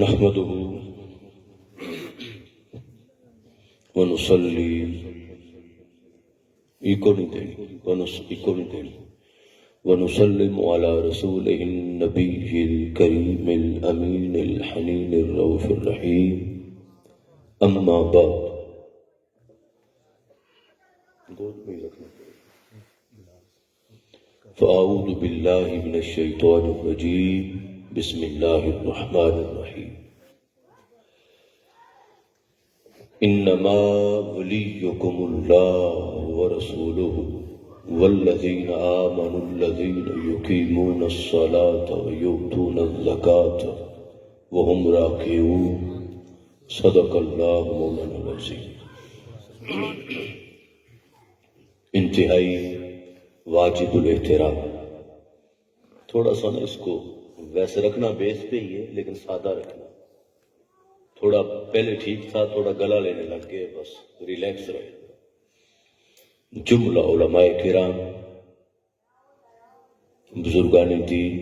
نحمده ونصلي ونسلم على رسوله النبي الكريم الأمين الحنين الرؤوف الرحيم أما بعد فأعوذ بالله من الشيطان الرجيم بسم الله الرحمن الرحيم انما وليكم الله ورسوله والذين آمنوا الذين يقيمون الصلاة ويؤتون الزكاة وهم راكعون صدق الله مولانا العظيم. انتہائی واجب الاحترام. تھوڑا سا نا اس کو ویسے رکھنا بیس پہ ہی ہے لیکن سادہ رکھنا. تھوڑا پہلے ٹھیک تھا، تھوڑا گلا لینے لگ گئے، بس ریلیکس رہے. جملہ علماء کرام، بزرگان دین،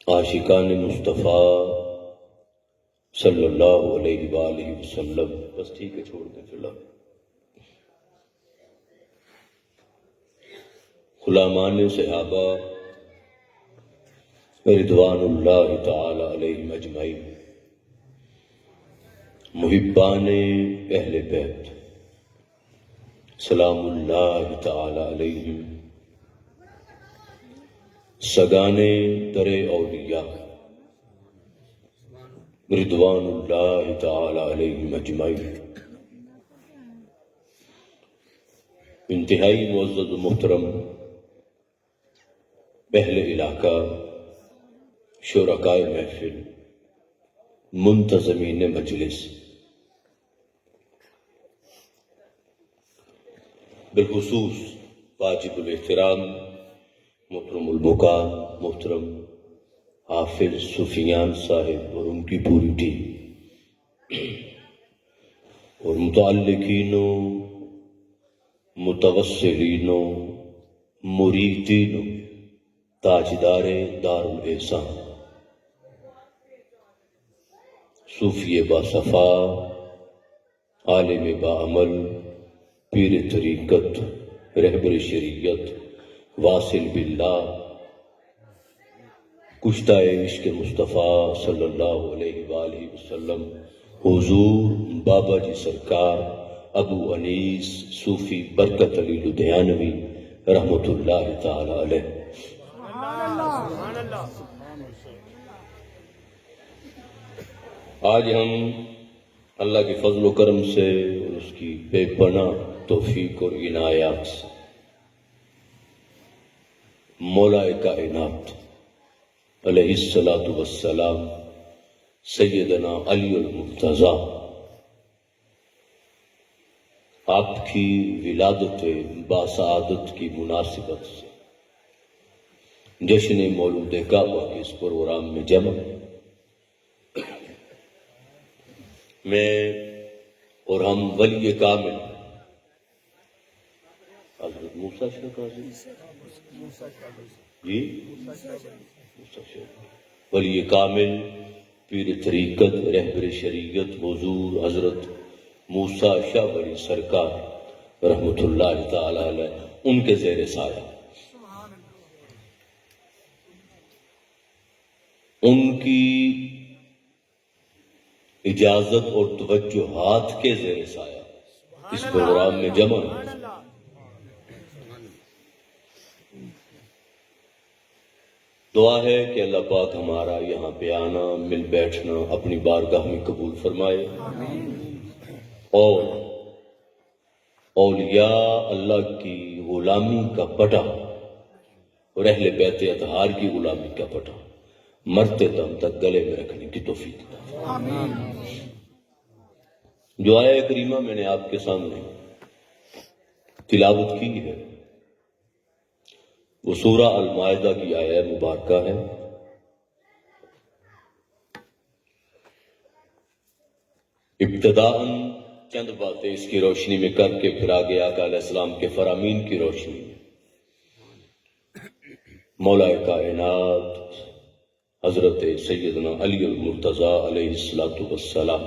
عاشقان مصطفیٰ صلی اللہ علیہ وآلہ وسلم. بس ٹھیک ہے، چھوڑ دیں فی الحال. غلامان صحابہ رضوان اللہ تعالی علیہم اجمعین، محبان اہل بیت سلام اللہ تعالی علیہم، سگانے در اولیاء رضوان اللہ تعالی علیہم اجمعین. انتہائی معزز و محترم اہل علاقہ، شرکائے محفل، منتظمین مجلس، بالخصوص واجب الاحترام محترم المقام محترم حافظ سفیان صاحب اور ان کی پوری ٹیم، اور متعلقینوں، متوسلینوں، مریدینوں، تاجدار دار الاحسان، صوفی با صفا، عالم با عمل، پیر طریقت، رہبر شریعت، واصل باللہ، کشتہ عشق مصطفیٰ صلی اللہ علیہ وآلہ وسلم، حضور بابا جی سرکار ابو انیس صوفی برکت علی لدھیانوی رحمت اللہ تعالی علیہ. آج ہم اللہ کے فضل و کرم سے اور اس کی بے پناہ توفیق اور عنایات سے مولا کائنات علیہ الصلاۃ والسلام سیدنا علی المرتضیٰ آپ کی ولادت باسعادت کی مناسبت سے جشن مولود کعبہ کے اس پروگرام میں جمع میں اور ہم ولی کامل حضرت موسیٰ شاہ قاضی جی ولی کامل پیر طریقت رہبر شریعت حضور حضرت موسیٰ شاہ ولی سرکار رحمت اللہ تعالی علیہ ان کے زیر سایہ، ان کی اجازت اور توجہات کے زیر سایہ اس پروگرام میں جمع ہے. دعا ہے کہ اللہ پاک ہمارا یہاں پہ آنا، مل بیٹھنا اپنی بارگاہ میں قبول فرمائے، اور اولیاء اللہ کی غلامی کا پٹا اور اہل بیت اطہار کی غلامی کا پٹا مرتے دم تک گلے میں رکھنے کی توفیق عطا فرمائے. جو آیہ کریمہ میں نے آپ کے سامنے تلاوت کی ہے وہ سورہ المائدہ کی آیہ مبارکہ ہے. ابتداءً چند باتیں اس کی روشنی میں کر کے پھر آگے آقا علیہ السلام کے فرامین کی روشنی میں مولا کائنات حضرت سیدنا علی المرتضیٰ علیہ السلام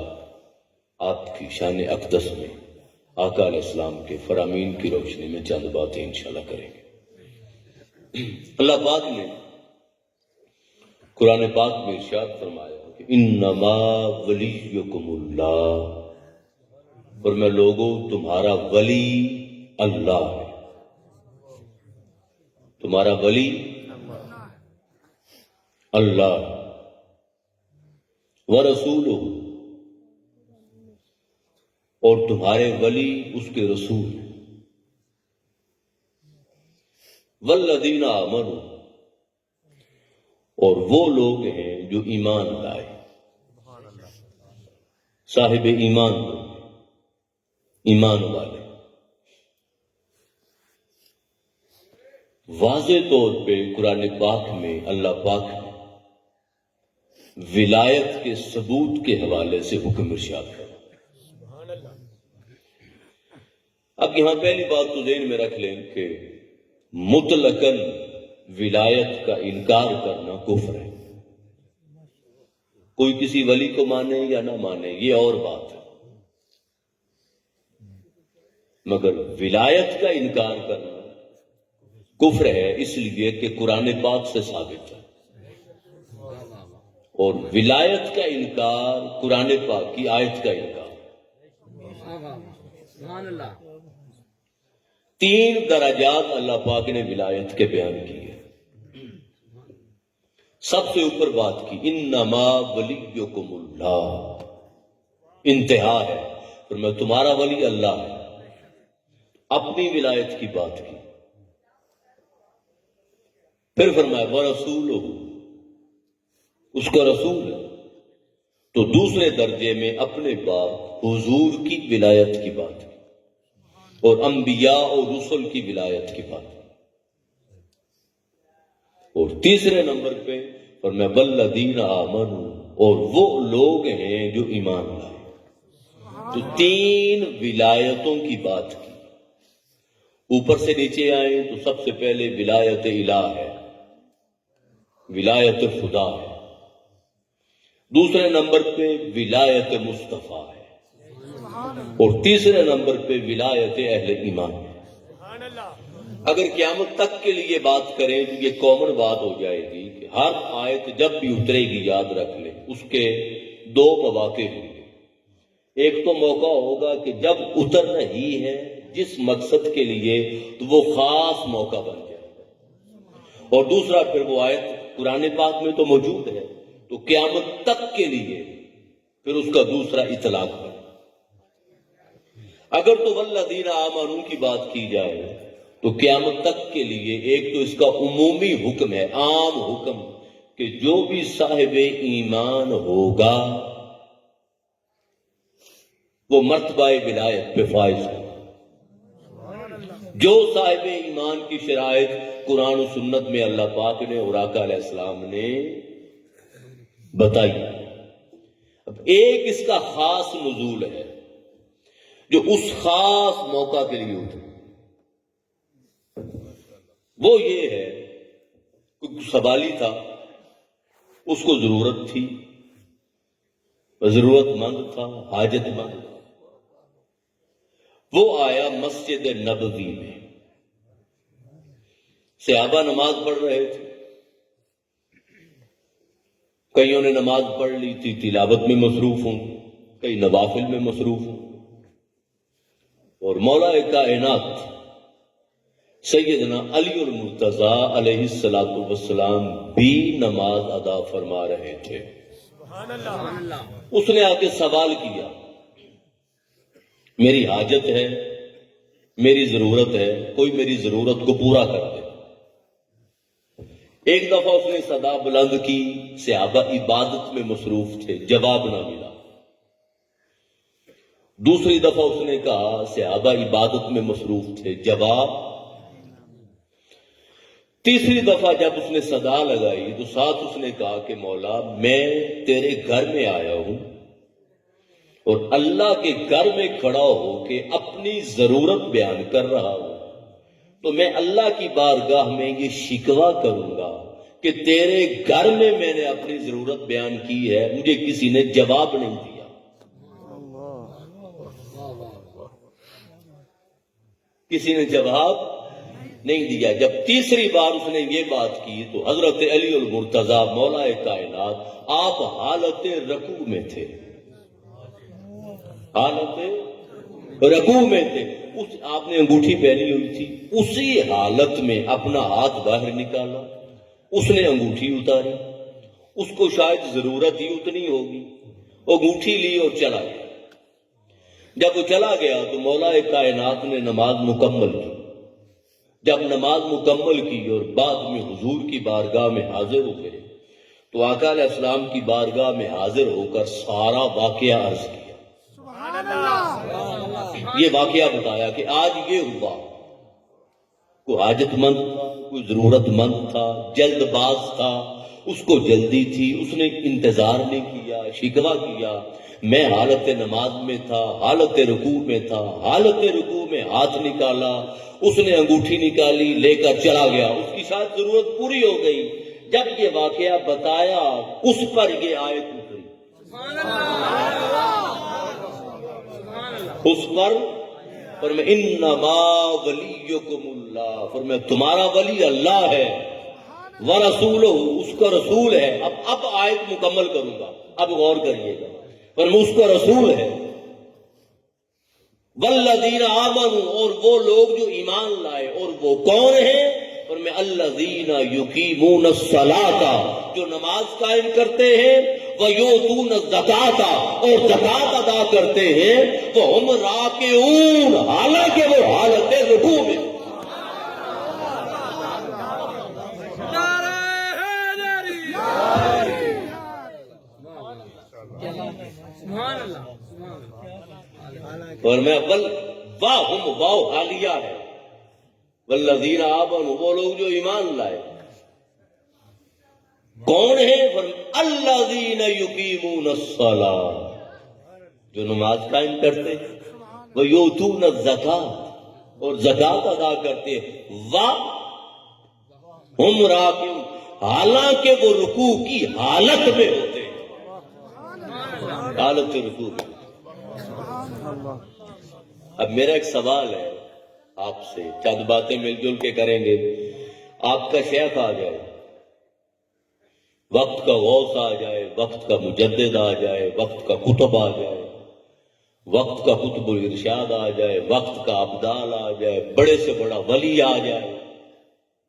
آپ کی شان اقدس میں آقا علیہ السلام کے فرامین کی روشنی میں چند باتیں انشاءاللہ کریں گے۔ اللہ پاک نے قرآن پاک میں ارشاد فرمایا کہ انما ولیکم اللہ، اور میں لوگوں تمہارا ولی اللہ ہے، تمہارا ولی اللہ ورسولہ، اور تمہارے ولی اس کے رسول ہیں، والذین آمنوا، اور وہ لوگ ہیں جو ایمان لائے، صاحب ایمان لوگ، ایمان والے۔ واضح طور پہ قرآن پاک میں اللہ پاک نے ولایت کے ثبوت کے حوالے سے حکم ارشاد ہے۔ اب یہاں پہلی بات تو ذہن میں رکھ لیں کہ مطلقاً ولایت کا انکار کرنا کفر ہے۔ کوئی کسی ولی کو مانے یا نہ مانے یہ اور بات ہے، مگر ولایت کا انکار کرنا کفر ہے، اس لیے کہ قرآن پاک سے ثابت ہے، اور ولایت کا انکار قرآن پاک کی آیت کا انکار۔ تین درجات اللہ پاک نے ولایت کے بیان کیے۔ سب سے اوپر بات کی انما ولیکم اللہ، انتہا ہے، اور میں تمہارا ولی اللہ ہے، اپنی ولایت کی بات کی۔ پھر فرمایا ورسولہ، اس کا رسول ہے، تو دوسرے درجے میں اپنے باپ حضور کی ولایت کی بات کی، اور انبیاء اور رسل کی ولایت کی بات کی، اور تیسرے نمبر پہ فرمایا والذین آمنوا، اور وہ لوگ ہیں جو ایمان لائے۔ تو تین ولایتوں کی بات کی۔ اوپر سے نیچے آئیں تو سب سے پہلے ولایت الہ ہے، ولایت خدا ہے، دوسرے نمبر پہ ولایت مصطفیٰ ہے، اور تیسرے نمبر پہ ولایت اہل ایمان ہے۔ اگر قیامت تک کے لیے بات کریں تو یہ کامن بات ہو جائے گی کہ ہر آیت جب بھی اترے گی یاد رکھ لیں اس کے دو مواقع ہوں گے۔ ایک تو موقع ہوگا کہ جب اتر رہی ہے جس مقصد کے لیے تو وہ خاص موقع بن جائے گا، اور دوسرا پھر وہ آیت قرآن پاک میں تو موجود ہے تو قیامت تک کے لیے پھر اس کا دوسرا اطلاق ہے۔ اگر تو والذین آمنوا کی بات کی جائے تو قیامت تک کے لیے ایک تو اس کا عمومی حکم ہے، عام حکم، کہ جو بھی صاحب ایمان ہوگا وہ مرتبہ ولایت پہ فائز ہوگا۔ جو صاحب ایمان کی شرائط قرآن و سنت میں اللہ پاک نے اور آقا علیہ السلام نے بتائی۔ اب ایک اس کا خاص نزول ہے جو اس خاص موقع کے لیے ہوتا ہے، وہ یہ ہے کہ سوالی تھا، اس کو ضرورت تھی، ضرورت مند تھا، حاجت مند تھا، وہ آیا مسجد نبوی میں، صحابہ نماز پڑھ رہے تھے، کئیوں نے نماز پڑھ لی تھی، تلاوت میں مصروف ہوں، کئی نوافل میں مصروف ہوں، اور مولا کائنات سیدنا علی المرتضیٰ علیہ السلام بھی نماز ادا فرما رہے تھے۔ اس نے آ کے سوال کیا، میری حاجت ہے، میری ضرورت ہے، کوئی میری ضرورت کو پورا کر دے۔ ایک دفعہ اس نے صدا بلند کی، صحابہ عبادت میں مصروف تھے، جواب نہ ملا۔ دوسری دفعہ اس نے کہا، صحابہ عبادت میں مصروف تھے، جواب۔ تیسری دفعہ جب اس نے صدا لگائی تو ساتھ اس نے کہا کہ مولا میں تیرے گھر میں آیا ہوں اور اللہ کے گھر میں کھڑا ہو کے اپنی ضرورت بیان کر رہا ہوں، تو میں اللہ کی بارگاہ میں یہ شکوہ کروں گا کہ تیرے گھر میں نے اپنی ضرورت بیان کی ہے، مجھے کسی نے جواب نہیں دیا۔ کسی نے جواب نہیں دیا۔ جب تیسری بار اس نے یہ بات کی تو حضرت علی المرتضیٰ مولا کائنات آپ حالت رکوع میں تھے، حالت رکوع میں تھے۔ آپ نے انگوٹھی پہنی ہوئی تھی، اسی حالت میں اپنا ہاتھ باہر نکالا، اس نے انگوٹھی اتاری، اس کو شاید ضرورت ہی اتنی ہوگی، انگوٹھی لی اور چلا گیا۔ جب وہ چلا گیا تو مولا کائنات نے نماز مکمل کی۔ جب نماز مکمل کی اور بعد میں حضور کی بارگاہ میں حاضر ہو گئے تو آقا علیہ السلام کی بارگاہ میں حاضر ہو کر سارا واقعہ عرض کیا۔ یہ واقعہ بتایا کہ آج یہ ہوا، کوئی حاجت مند تھا، کوئی ضرورت مند تھا، جلد باز تھا، اس کو جلدی تھی، اس نے انتظار نہیں کیا، شکوہ کیا، میں حالت نماز میں تھا، حالت رکوع میں تھا، حالت رکوع میں ہاتھ نکالا، اس نے انگوٹھی نکالی، لے کر چلا گیا، اس کی شاید ضرورت پوری ہو گئی۔ جب یہ واقعہ بتایا اس پر یہ آیت اتری، اس پر فرمایا انما ولیکم اللہ، فرمایا تمہارا ولی اللہ ہے، ورسولہ، اس کا رسول ہے۔ اب آیت مکمل کروں گا، اب غور کریے گا، فرمایا اس کا رسول ہے۔ والذین آمنوا، اور وہ لوگ جو ایمان لائے، اور وہ کون ہیں؟ فرمایا الذین یقیمون الصلاۃ، جو نماز قائم کرتے ہیں، ویؤتون الزکاۃ، اور زکات ادا کرتے ہیں، وہم راکعون، حالانکہ وہ حالت رکوع میں۔ اور میں واہم، واو حالیہ ہے، والذین آمنوا، وہ لوگ جو ایمان لائے، کون ہیں؟ فرمایا الذین یقیمون الصلاۃ، جو نماز قائم کرتے ہیں، ویؤتون الزکاۃ، اور زکات ادا کرتے ہیں، وہم راکعون، حالانکہ وہ رکوع کی حالت میں ہوتے ہیں، حالت رکوع میں۔ اب میرا ایک سوال ہے آپ سے، چند باتیں مل جل کے کریں گے۔ آپ کا شیخ آ جائے، وقت کا غوث آ جائے، وقت کا مجدد آ جائے، وقت کا کتب آ جائے، وقت کا قطب الارشاد آ جائے، وقت کا ابدال آ جائے، بڑے سے بڑا ولی آ جائے،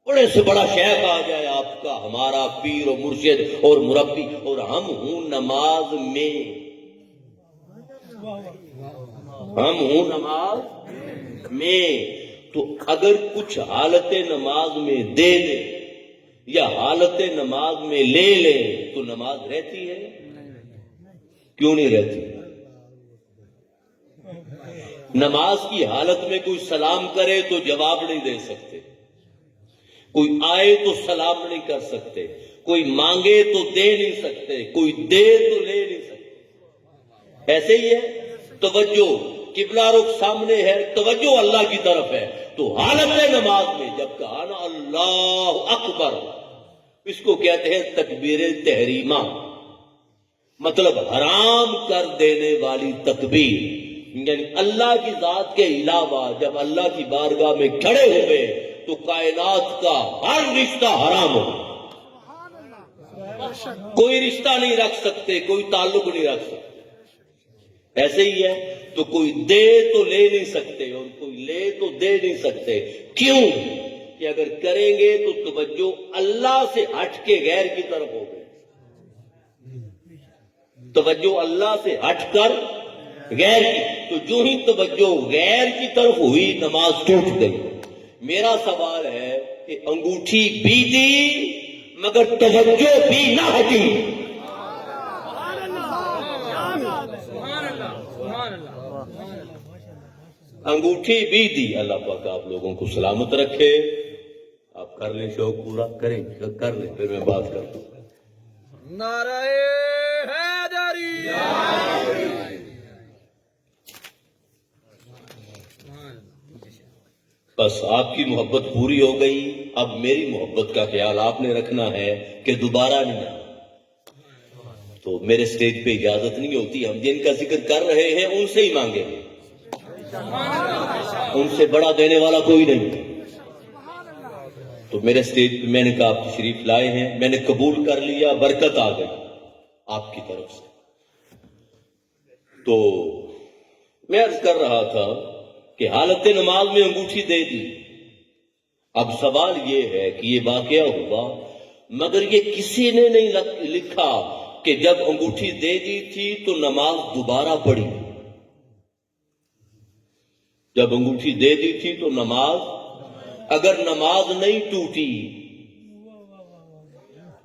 بڑے سے بڑا شیخ آ جائے آپ کا، ہمارا پیر و مرشد اور مربی، اور ہم ہوں نماز میں، ہم ہوں نماز میں، تو اگر کچھ حالت نماز میں دے دے یا حالت نماز میں لے لے تو نماز رہتی ہے؟ کیوں نہیں رہتی؟ نماز کی حالت میں کوئی سلام کرے تو جواب نہیں دے سکتے، کوئی آئے تو سلام نہیں کر سکتے، کوئی مانگے تو دے نہیں سکتے، کوئی دے تو لے نہیں سکتے۔ ایسے ہی ہے، توجہ قبلہ رخ سامنے ہے، توجہ اللہ کی طرف ہے، تو حالت نماز میں جب کہا نا اللہ اکبر، اس کو کہتے ہیں تکبیر تحریمہ، مطلب حرام کر دینے والی تکبیر، یعنی اللہ کی ذات کے علاوہ جب اللہ کی بارگاہ میں کھڑے ہوئے تو کائنات کا ہر رشتہ حرام ہو، کوئی رشتہ نہیں رکھ سکتے، کوئی تعلق نہیں رکھ سکتے۔ ایسے ہی ہے، تو کوئی دے تو لے نہیں سکتے اور کوئی لے تو دے نہیں سکتے۔ کیوں؟ کہ اگر کریں گے تو توجہ اللہ سے ہٹ کے غیر کی طرف ہو گئی، توجہ اللہ سے ہٹ کر غیر کی، تو جو ہی توجہ غیر کی طرف ہوئی نماز ٹوٹ گئی۔ میرا سوال ہے کہ انگوٹھی بھی دی مگر توجہ بھی نہ ہٹی، انگوٹھی بھی دی۔ اللہ پاک آپ لوگوں کو سلامت رکھے، آپ کر لیں شوق پورا، کریں کر لیں، پھر میں بات کرتا ہوں۔ نعرہ حیدری، بس آپ کی محبت پوری ہو گئی، اب میری محبت کا خیال آپ نے رکھنا ہے کہ دوبارہ نہیں آنا۔ تو میرے سٹیج پہ اجازت نہیں ہوتی، ہم جن کا ذکر کر رہے ہیں ان سے ہی مانگیں گے، ان سے بڑا دینے والا کوئی نہیں۔ تو میرے سٹیج پہ میں نے کہا آپ تشریف لائے ہیں، میں نے قبول کر لیا، برکت آ گئی آپ کی طرف سے۔ تو میں عرض کر رہا تھا کہ حالت نماز میں انگوٹھی دے دی۔ اب سوال یہ ہے کہ یہ واقعہ ہوا، مگر یہ کسی نے نہیں لکھا کہ جب انگوٹھی دے دی تھی تو نماز دوبارہ پڑھی۔ جب انگوٹھی دے دی تھی تو نماز، اگر نماز نہیں ٹوٹی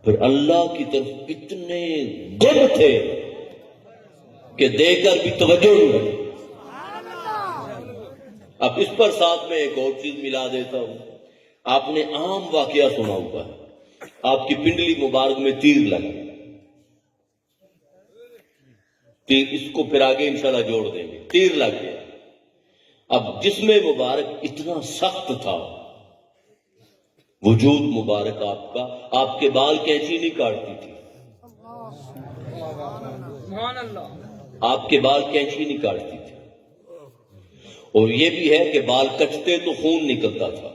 پھر اللہ کی طرف اتنے گم تھے کہ دے کر بھی توجہ نہیں رہی۔ اب اس پر ساتھ میں ایک اور چیز ملا دیتا ہوں۔ آپ نے عام واقعہ سنا ہوا ہے، آپ کی پنڈلی مبارک میں تیر لگا، تیر، اس کو پھر آگے انشاءاللہ جوڑ دیں گے، تیر لگ گیا۔ اب جسم مبارک اتنا سخت تھا، وجود مبارک آپ کا، آپ کے بال کینچی نہیں کاٹتی تھی، آپ کے بال کینچی نہیں کاٹتی تھی، اور یہ بھی ہے کہ بال کٹتے تو خون نکلتا تھا،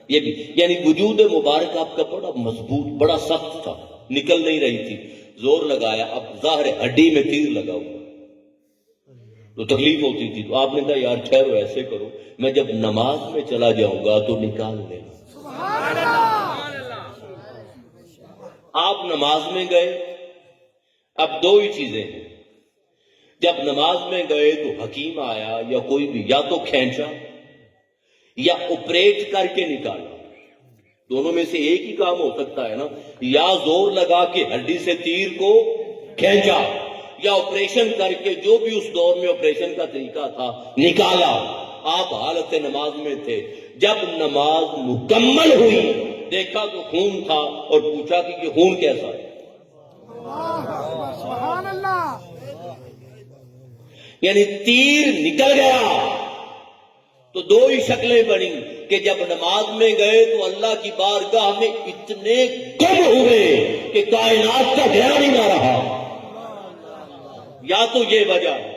یہ بھی، یعنی وجود مبارک آپ کا بڑا مضبوط، بڑا سخت تھا، نکل نہیں رہی تھی، زور لگایا، اب ظاہر ہڈی میں تیر لگا ہوا تو تکلیف ہوتی تھی، تو آپ نے کہا یار ٹھہرو، ایسے کرو، میں جب نماز میں چلا جاؤں گا تو نکال لینا۔ آپ نماز میں گئے، اب دو ہی چیزیں ہیں، جب نماز میں گئے تو حکیم آیا یا کوئی بھی، یا تو کھینچا یا آپریٹ کر کے نکالا، دونوں میں سے ایک ہی کام ہو سکتا ہے نا، یا زور لگا کے ہڈی سے تیر کو کھینچا، یا آپریشن کر کے، جو بھی اس دور میں آپریشن کا طریقہ تھا، نکالا۔ آپ حالت نماز میں تھے، جب نماز مکمل ہوئی دیکھا تو خون تھا، اور پوچھا کہ یہ خون کیسا ہے؟ سبحان اللہ۔ یعنی تیر نکل گیا تو دو ہی شکلیں بنی کہ جب نماز میں گئے تو اللہ کی بارگاہ میں اتنے گم ہوئے کہ کائنات کا دھیان ہی نہ رہا۔ یا تو یہ وجہ ہے،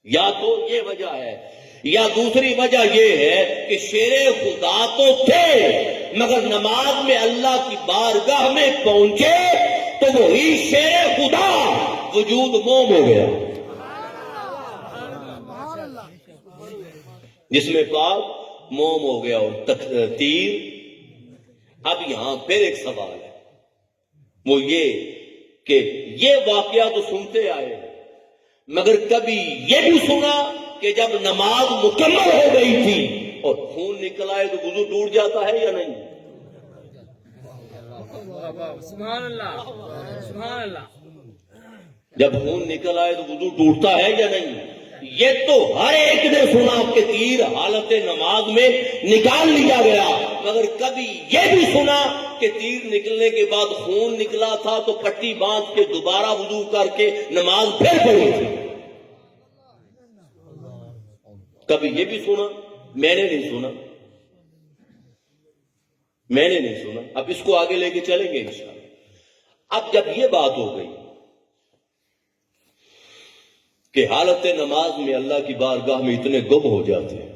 یا تو یہ وجہ ہے، یا دوسری وجہ یہ ہے کہ شیر خدا تو تھے مگر نماز میں اللہ کی بارگاہ میں پہنچے تو وہی شیر خدا وجود موم ہو گیا، جس میں پاک موم ہو گیا اور تیر۔ اب یہاں پھر ایک سوال ہے، وہ یہ کہ یہ واقعہ تو سنتے آئے ہیں، مگر کبھی یہ بھی سنا کہ جب نماز مکمل ہو گئی تھی اور خون نکل آئے تو وضو ٹوٹ جاتا ہے یا نہیں؟ سبحان اللہ، سبحان اللہ۔ جب خون نکل آئے تو وضو ٹوٹتا ہے یا نہیں؟ یہ تو ہر ایک نے سنا کہ تیر حالت نماز میں نکال لیا گیا، مگر کبھی یہ بھی سنا کہ تیر نکلنے کے بعد خون نکلا تھا تو پٹی باندھ کے دوبارہ وضو کر کے نماز پھر پڑھی تھی۔ کبھی یہ بھی سنا؟ میں نے نہیں سنا، میں نے نہیں سنا۔ اب اس کو آگے لے کے چلیں گے انشاءاللہ۔ اب جب یہ بات ہو گئی کہ حالت نماز میں اللہ کی بارگاہ میں اتنے گم ہو جاتے ہیں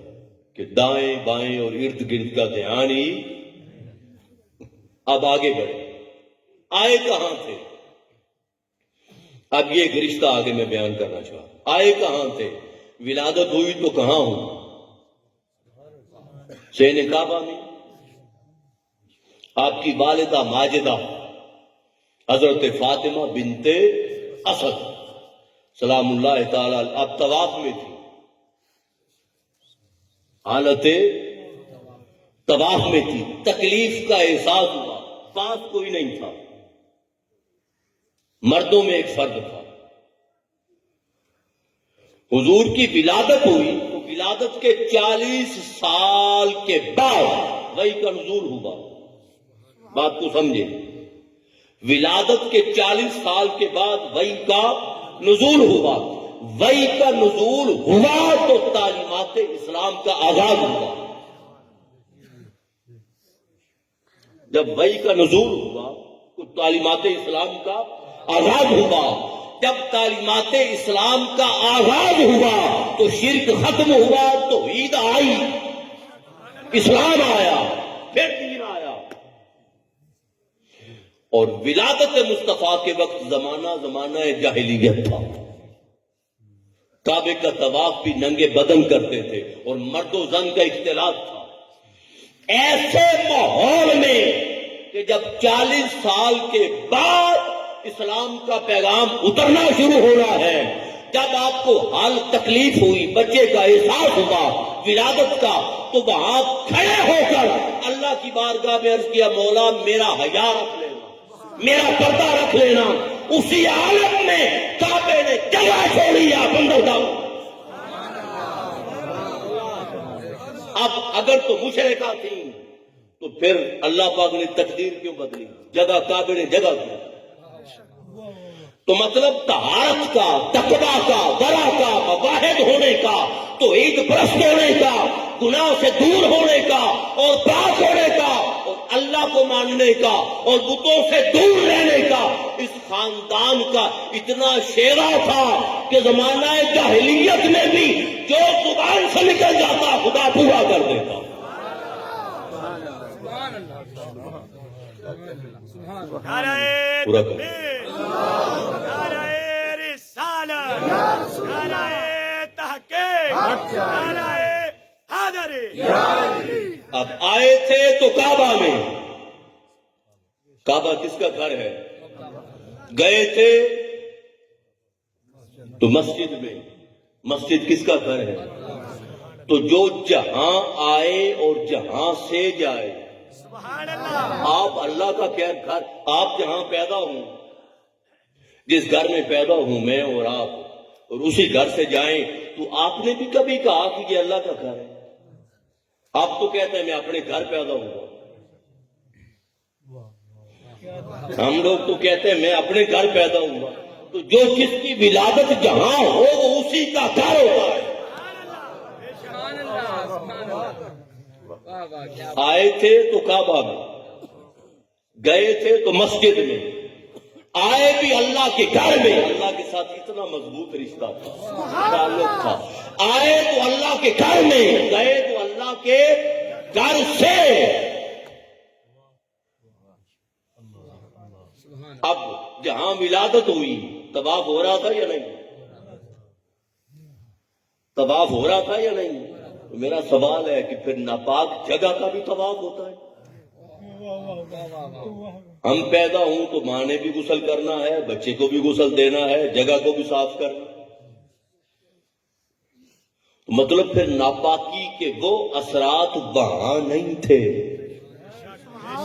کہ دائیں بائیں اور ارد گرد کا دھیان ہی، اب آگے بڑھے، آئے کہاں تھے؟ اب یہ رشتہ آگے میں بیان کرنا چاہتا، آئے کہاں تھے؟ ولادت ہوئی تو کہاں ہوئی؟ سین کعبہ میں۔ آپ کی والدہ ماجدہ حضرت فاطمہ بنت اسد سلام اللہ تعالی اب طواف میں تھی، حالت طواف میں تھی، تکلیف کا احساس ہوا، پاس کوئی نہیں تھا، مردوں میں ایک فرد تھا۔ حضور کی ولادت ہوئی تو ولادت کے 40 سال کے بعد وحی کا نزول ہوا، بات کو سمجھے، ولادت کے 40 سال کے بعد وحی کا نزول ہوا، وحی کا نزول ہوا تو تعلیمات اسلام کا آغاز ہوا. جب وحی کا نزول ہوا تو تعلیمات اسلام کا آغاز ہوا. جب تعلیمات اسلام کا آغاز ہوا تو شرک ختم ہوا، توحید آئی، اسلام آیا، پھر دین آیا. اور ولادت مصطفیٰ کے وقت زمانہ جاہلیت تھا. کعبے کا طواف بھی ننگے بدن کرتے تھے اور مرد و زن کا اختلاط تھا. ایسے ماحول میں کہ جب 40 سال کے بعد اسلام کا پیغام اترنا شروع ہونا ہے، جب آپ کو حال تکلیف ہوئی، بچے کا احساس ہوا ولادت کا، تو وہاں کھڑے ہو کر اللہ کی بارگاہ میں عرض کیا، مولا میرا حیا رکھ لینا، میرا پردہ رکھ لینا. اسی عالم میں کعبے نے جگہ چھوڑی یا بندر داؤ. اب اگر تو مشرکہ تھیں تو پھر اللہ پاک نے تقدیر کیوں بدلی؟ جگہ کعبے نے جگہ دی. تو مطلب طہارت کا، تقویٰ کا، ورع کا، مواحد ہونے کا، توحید پرست ہونے کا، گناہ سے دور ہونے کا اور پاک ہونے کا اور اللہ کو ماننے کا اور بتوں سے دور رہنے کا اس خاندان کا اتنا شیوا تھا کہ زمانہ جاہلیت میں بھی جو زبان سے نکل جاتا خدا پورا کر دیتا. پورا کر اب آئے تھے تو کعبہ میں. کعبہ کس کا گھر ہے؟ گئے تھے تو مسجد میں. مسجد کس کا گھر ہے؟ تو جو جہاں آئے اور جہاں سے جائے، آپ اللہ کا کیا گھر، آپ جہاں پیدا ہوں، جس گھر میں پیدا ہوں میں اور آپ، اور اسی گھر سے جائیں، تو آپ نے بھی کبھی کہا کہ یہ اللہ کا گھر ہے؟ آپ تو کہتے ہیں میں اپنے گھر پیدا ہوں گا. ہم لوگ تو کہتے ہیں میں اپنے گھر پیدا ہوں گا. تو جو جس کی ولادت جہاں ہو وہ اسی کا گھر ہوتا ہے. آئے تھے تو کعبہ میں، گئے تھے تو مسجد میں، آئے بھی اللہ کے گھر میں. اللہ کے ساتھ اتنا مضبوط رشتہ تھا، تعلق تھا. آئے تو اللہ کے گھر میں، گئے تو اللہ کے گھر سے. اب جہاں ولادت ہوئی طواف ہو رہا تھا یا نہیں؟ طواف ہو رہا تھا یا نہیں؟ میرا سوال ہے کہ پھر ناپاک جگہ کا بھی طواف ہوتا ہے؟ ہم پیدا ہوں تو ماں نے بھی غسل کرنا ہے، بچے کو بھی غسل دینا ہے، جگہ کو بھی صاف کرنا. مطلب پھر ناپاکی کے وہ اثرات وہاں نہیں تھے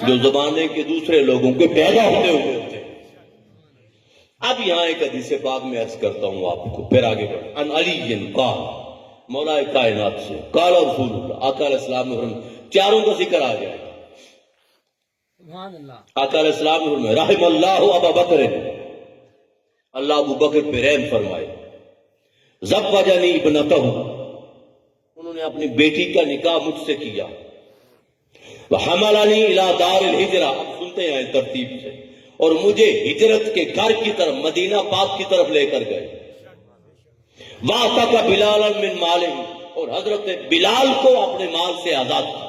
جو زمانے کے دوسرے لوگوں کے پیدا ہوتے ہوئے تھے. اب یہاں ایک حدیث پاک میں عرض کرتا ہوں آپ کو، پھر آگے بڑھ. ان علی قال، مولا کائنات سے، قال رسول اللہ، آقا علیہ السلام نے چاروں کا ذکر آ جائے. آقا علیہ السلام نے رحم اللہ ابا بکر، اللہ ابو بکر پہ رحم فرمائے. زوجنی ابنتہ، انہوں نے اپنی بیٹی کا نکاح مجھ سے کیا. وحملنی الی دار الہجرہ، اب سنتے ہیں ترتیب سے، اور مجھے ہجرت کے گھر کی طرف، مدینہ پاک کی طرف لے کر گئے. وَأَعْتَقَ بِلَالًا مِّن مَالِهِ، اور حضرت بلال کو اپنے مال سے آزاد کیا.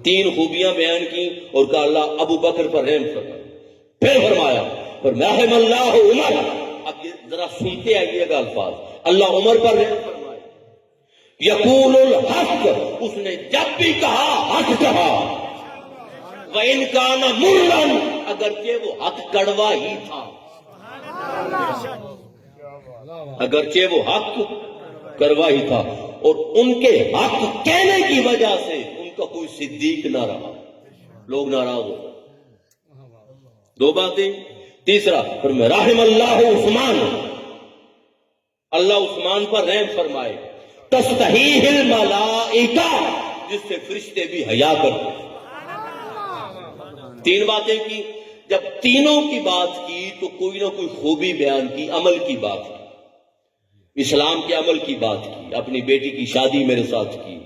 3 خوبیاں بیان کی اور کہا اللہ ابو بکر پر رحم فرمائے. پھر فرمایا رحم اللہ عمر. اب یہ ذرا سنتے آئیے گا الفاظ، اللہ عمر پر رحم فرمائے. یقول الحق، اس نے جب بھی کہا حق کہا. وَإِنْ كَانَ مُرًّا، اگرچہ وہ حق کڑوا ہی تھا، اگرچہ وہ حق کڑوا ہی تھا. اور ان کے حق کہنے کی وجہ سے ان کا کوئی صدیق نہ رہا، لوگ ناراض ہو. 2 باتیں. تیسرا فرمایا رحم اللہ عثمان، اللہ عثمان پر رحم فرمائے. تستحیہ الملائکہ، جس سے فرشتے بھی حیا کرتے. 3 باتیں کی. جب تینوں کی بات کی تو کوئی نہ کوئی خوبی بیان کی، عمل کی بات کی. اسلام کے عمل کی بات کی، اپنی بیٹی کی شادی میرے ساتھ کی،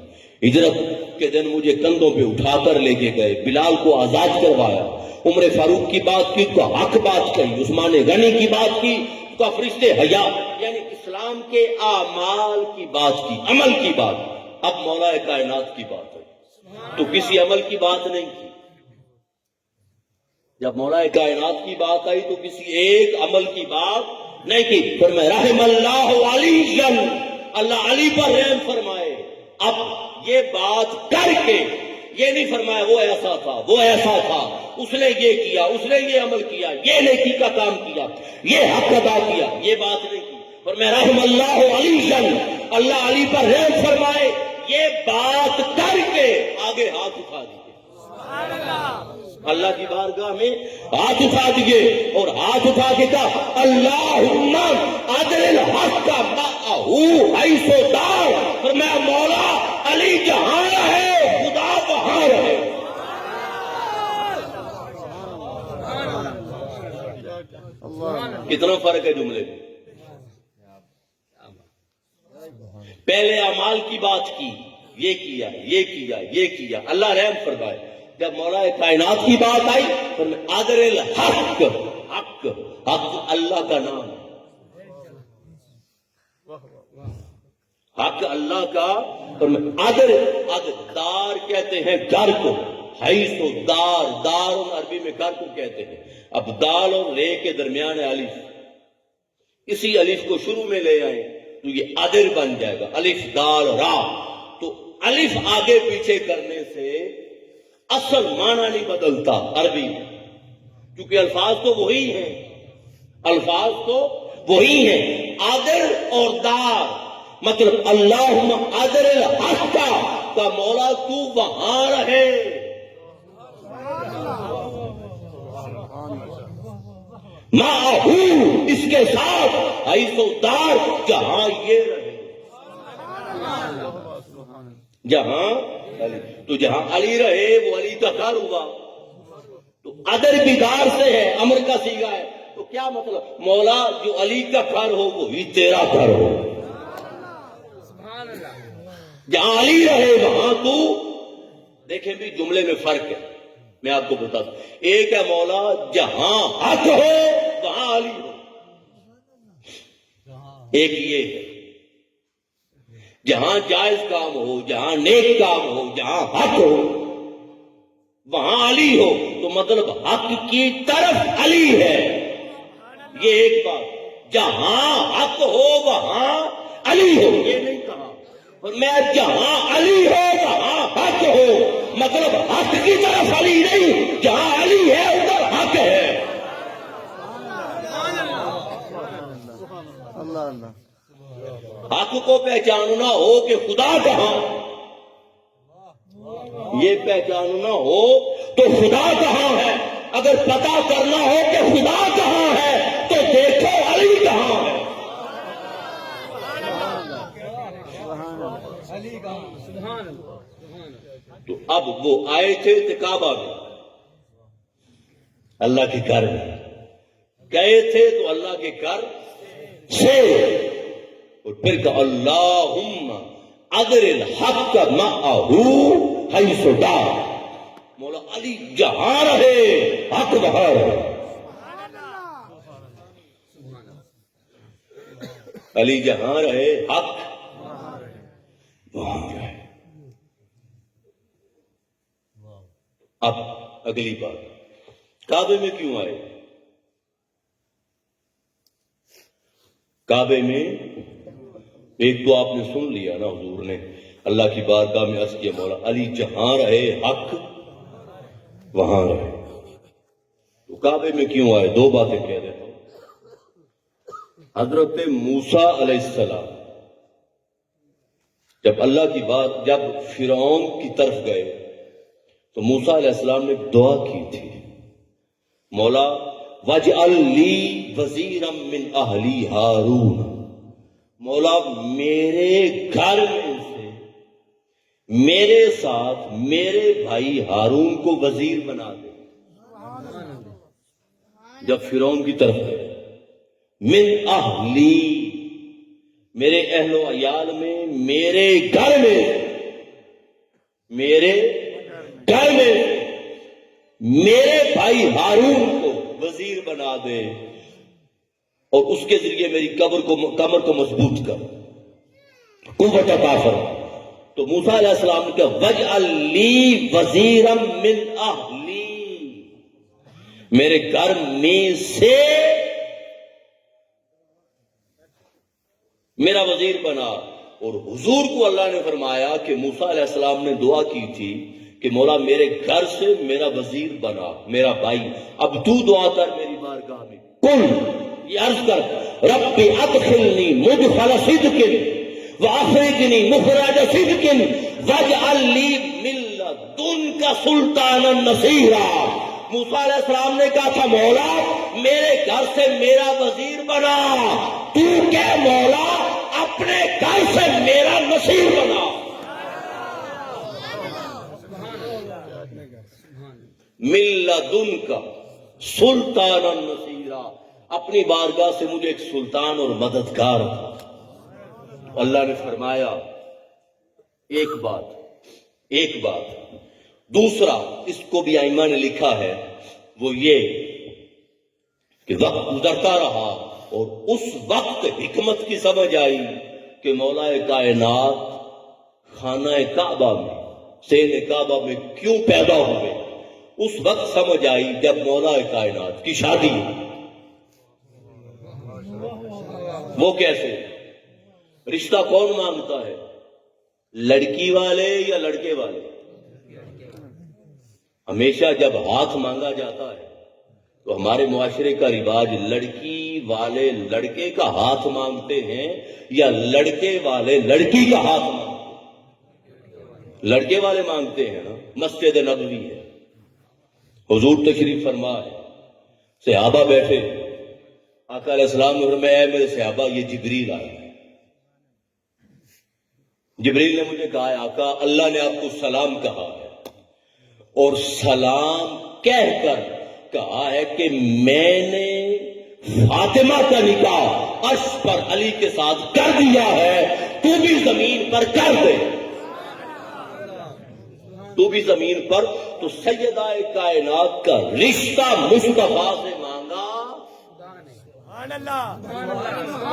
ہجرت کے دن مجھے کندھوں پہ اٹھا کر لے کے گئے، بلال کو آزاد کروایا، عمر فاروق کی بات کی تو حق بات کہی، عثمان غنی کی بات کی تو فرشتے حیا، یعنی اسلام کے اعمال کی بات کی، عمل کی بات۔ اب مولا کائنات کی بات ہے تو کسی عمل کی بات نہیں کی۔ جب مولا کائنات کی بات آئی تو کسی ایک عمل کی بات نہیں کی۔ پھر میں رحم اللہ علی، اللہ علی پر رحم فرمائے۔ اب یہ بات کر کے یہ نہیں فرمایا وہ ایسا تھا، وہ ایسا تھا، اس نے یہ کیا، اس نے یہ عمل کیا، یہ نیکی کا کام کیا، یہ حق ادا کیا، یہ بات نہیں کی۔ اور میں رحم اللہ علی، اللہ علی پر رحم فرمائے، یہ بات کر کے آگے ہاتھ اٹھا دیے، اللہ کی بارگاہ میں ہاتھ اٹھا دیے اور ہاتھ اٹھا کے کہا اللہم عدل الحق معہو حیث دار۔ فرمایا مولا علی جہاں رہے خدا وہاں رہے۔ کتنا فرق ہے جملے میں؟ پہلے اعمال کی بات کی، یہ کیا، یہ کیا، یہ کیا، اللہ رحم فرمائے۔ جب مولا کائنات کی بات آئی عدل الحق، حق، حق اللہ کا نام، حق اللہ کا، عدل، عدل، دار کہتے ہیں گھر کو، حیث و دار، دار عربی میں گھر کو کہتے ہیں۔ اب دال اور رے کے درمیان ہے الف، اسی الف کو شروع میں لے آئے تو یہ عدل بن جائے گا، الف دال را۔ تو الف آگے پیچھے کرنے سے اصل معنی نہیں بدلتا عربی میں، کیونکہ الفاظ تو وہی ہیں، الفاظ تو وہی ہیں۔ عدل اور دار مطلب اللہم عدل الحق کا مولا تو وہاں رہے، معہو اس کے ساتھ، حیث دار جہاں یہ رہے، جہاں علی، تو جہاں علی رہے وہ علی کا گھر ہوا، تو عدل بھی دار سے ہے، امر کا صیغہ ہے، تو کیا مطلب مولا جو علی کا گھر ہو وہی تیرا گھر ہو، جہاں علی رہے وہاں تو۔ دیکھیں بھی جملے میں فرق ہے، میں آپ کو بتا دوں، ایک ہے مولا جہاں حق ہو وہاں علی ہو، ایک یہ ہے جہاں جائز کام ہو، جہاں نیک کام ہو، جہاں حق ہو وہاں علی ہو، تو مطلب حق کی طرف علی ہے، یہ ایک بات۔ جہاں حق ہو وہاں علی ہو یہ نہیں کہا، اور میں جہاں علی ہو وہاں حق ہو، مطلب حق کی طرف علی نہیں، جہاں علی ہے ادھر حق ہے۔ حق کو پہچاننا ہو کہ خدا کہاں، یہ پہچاننا ہو تو خدا کہاں ہے، اگر پتا کرنا ہو کہ خدا کہاں ہے تو دیکھو علی کہاں ہے۔ تو اب وہ آئے تھے کعبہ میں، اللہ کے گھر میں گئے تھے تو اللہ کے گھر سے، اور پھر کہ اللہم عدل الحق معہو حیث دار، مولا علی جہاں رہے حق وہاں رہے، علی جہاں رہے حق وہاں رہے۔ اب اگلی بات، کعبے میں کیوں آئے؟ کعبے میں ایک تو آپ نے سن لیا نا، حضور نے اللہ کی بارگاہ میں عرض کیا مولا علی جہاں رہے حق وہاں رہے، تو کعبے میں کیوں آئے؟ دو باتیں کہہ دیتا ہوں۔ حضرت موسیٰ علیہ السلام جب اللہ کی بات، جب فرعون کی طرف گئے تو موسیٰ علیہ السلام نے دعا کی تھی مولا وَاجْعَلْ لِي وَزِيرًا مِّنْ أَهْلِي ہارون، مولا میرے گھر میں سے میرے ساتھ میرے بھائی ہارون کو وزیر بنا دے۔ جب فرعون کی طرف گئے من اہلی، میرے اہل و عیال میں، میرے گھر میں، میرے گھر میں میرے بھائی ہارون کو وزیر بنا دے اور اس کے ذریعے میری کمر کو مضبوط کر، قوت عطا فرما۔ تو موسیٰ علیہ السلام نے کہا وَاجْعَلْ لِي وَزِيرًا مِّنْ أَهْلِي، میرے گھر میں سے میرا وزیر بنا۔ اور حضور کو اللہ نے فرمایا کہ موسیٰ علیہ السلام نے دعا کی تھی کہ مولا میرے گھر سے میرا وزیر بنا، میرا بھائی، اب تو دعا کر میری بارگاہ میں، کل یہ عرض کر رب ادخلنی مدخل صدق واخرجنی مخرج صدق واجعل لی من لدنک سلطانا نصیرا۔ موسیٰ علیہ السلام نے کہا تھا مولا میرے گھر سے میرا وزیر بنا، تو کہ مولا اپنے گھر سے میرا نصیر بنا۔ من لدنک سلطانا نصیرا، اپنی بارگاہ سے مجھے ایک سلطان اور مددگار تھا۔ اللہ نے فرمایا ایک بات۔ دوسرا اس کو بھی ائمہ نے لکھا ہے، وہ یہ کہ وقت گزرتا رہا اور اس وقت حکمت کی سمجھ آئی کہ مولا کائنات خانہ کعبہ میں، سین کعبہ میں کیوں پیدا ہوئے۔ اس وقت سمجھ آئی جب مولا کائنات کی شادی ہوئی۔ وہ کیسے؟ رشتہ کون مانگتا ہے، لڑکی والے یا لڑکے والے؟ ہمیشہ جب ہاتھ مانگا جاتا ہے تو ہمارے معاشرے کا رواج لڑکی والے لڑکے کا ہاتھ مانگتے ہیں یا لڑکے والے لڑکی کا ہاتھ مانگتے ہیں؟ لڑکے والے مانگتے ہیں نا۔ مسجد نبوی ہے، حضور تشریف فرما ہے، صحابہ بیٹھے، آقا علیہ السلام نے فرمایا اے میرے صحابہ یہ جبریل آئے۔ جبریل نے مجھے کہا ہے آقا اللہ نے آپ کو سلام کہا ہے اور سلام کہہ کر کہا ہے کہ میں نے فاطمہ کا نکاح عرش پر علی کے ساتھ کر دیا ہے، تو بھی زمین پر کر دے، تو بھی زمین پر۔ تو سیدہ کائنات کا رشتہ مصطفیٰ سے مانگا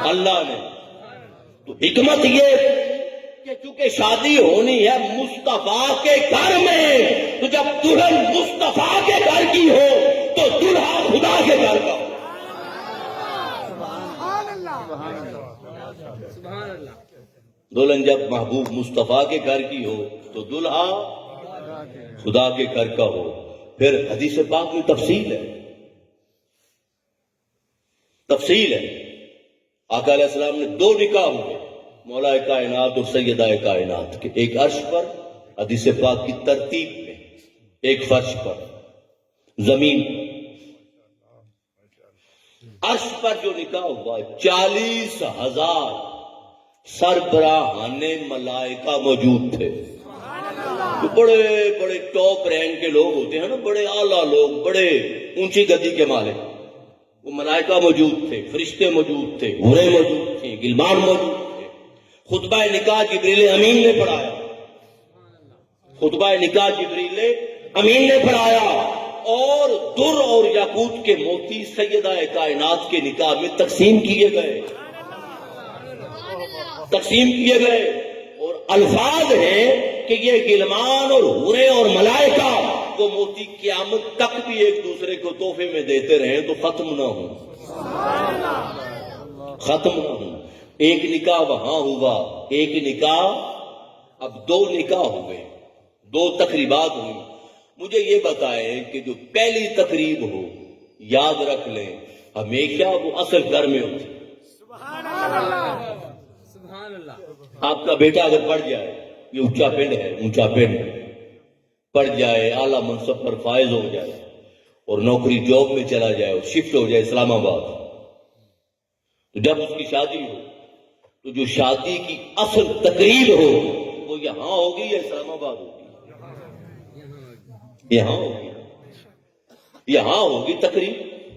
اللہ نے۔ تو حکمت یہ کہ چونکہ شادی ہونی ہے مصطفیٰ کے گھر میں، تو جب دلہن مصطفیٰ کے گھر کی ہو تو دلہا خدا کے گھر کا ہو۔ دلہن جب محبوب مصطفیٰ کے گھر کی ہو تو دلہا خدا کے گھر کا ہو۔ پھر حدیث پاک میں تفصیل ہے، آقا علیہ السلام نے 2 نکاح ہوئے، مولا کائنات اور سیدہ کائنات کے، ایک عرش پر حدیث پاک کی ترتیب میں، ایک فرش پر، زمین عرش پر جو نکاح ہوا 40,000 سربراہان ملائکہ موجود تھے۔ جو بڑے بڑے ٹاپ رینک کے لوگ ہوتے ہیں نا، بڑے اعلیٰ لوگ، بڑے اونچی گدی کے مالک، وہ ملائکہ موجود تھے، فرشتے موجود تھے، حوریں موجود تھے، غلمان موجود تھے۔ خطبہ نکاح جبریل امین نے پڑھایا، خطبہ نکاح جبریل امین نے پڑھایا، اور در اور یاقوت کے موتی سیدہ کائنات کے نکاح میں تقسیم کیے گئے، اور الفاظ ہیں کہ یہ غلمان اور حوریں اور ملائکہ وہ موتی قیامت تک بھی ایک دوسرے کو تحفے میں دیتے رہیں تو ختم نہ ہوں۔ ایک نکاح وہاں ہوا، ایک نکاح، اب 2 نکاح ہوئے، 2 تقریبات ہوئی۔ مجھے یہ بتائیں کہ جو پہلی تقریب ہو، یاد رکھ لیں ہمیشہ وہ اصل گھر میں ہوتی۔ آپ کا بیٹا اگر پڑھ جائے، یہ اونچا پنڈ ہے، پڑھ جائے، اعلیٰ منصب پر فائز ہو جائے اور نوکری جاب میں چلا جائے اور شفٹ ہو جائے اسلام آباد، تو جب اس کی شادی ہو تو جو شادی کی اصل تقریب ہو وہ یہاں ہوگی یا اسلام آباد ہوگی؟ یہاں ہوگی تقریب۔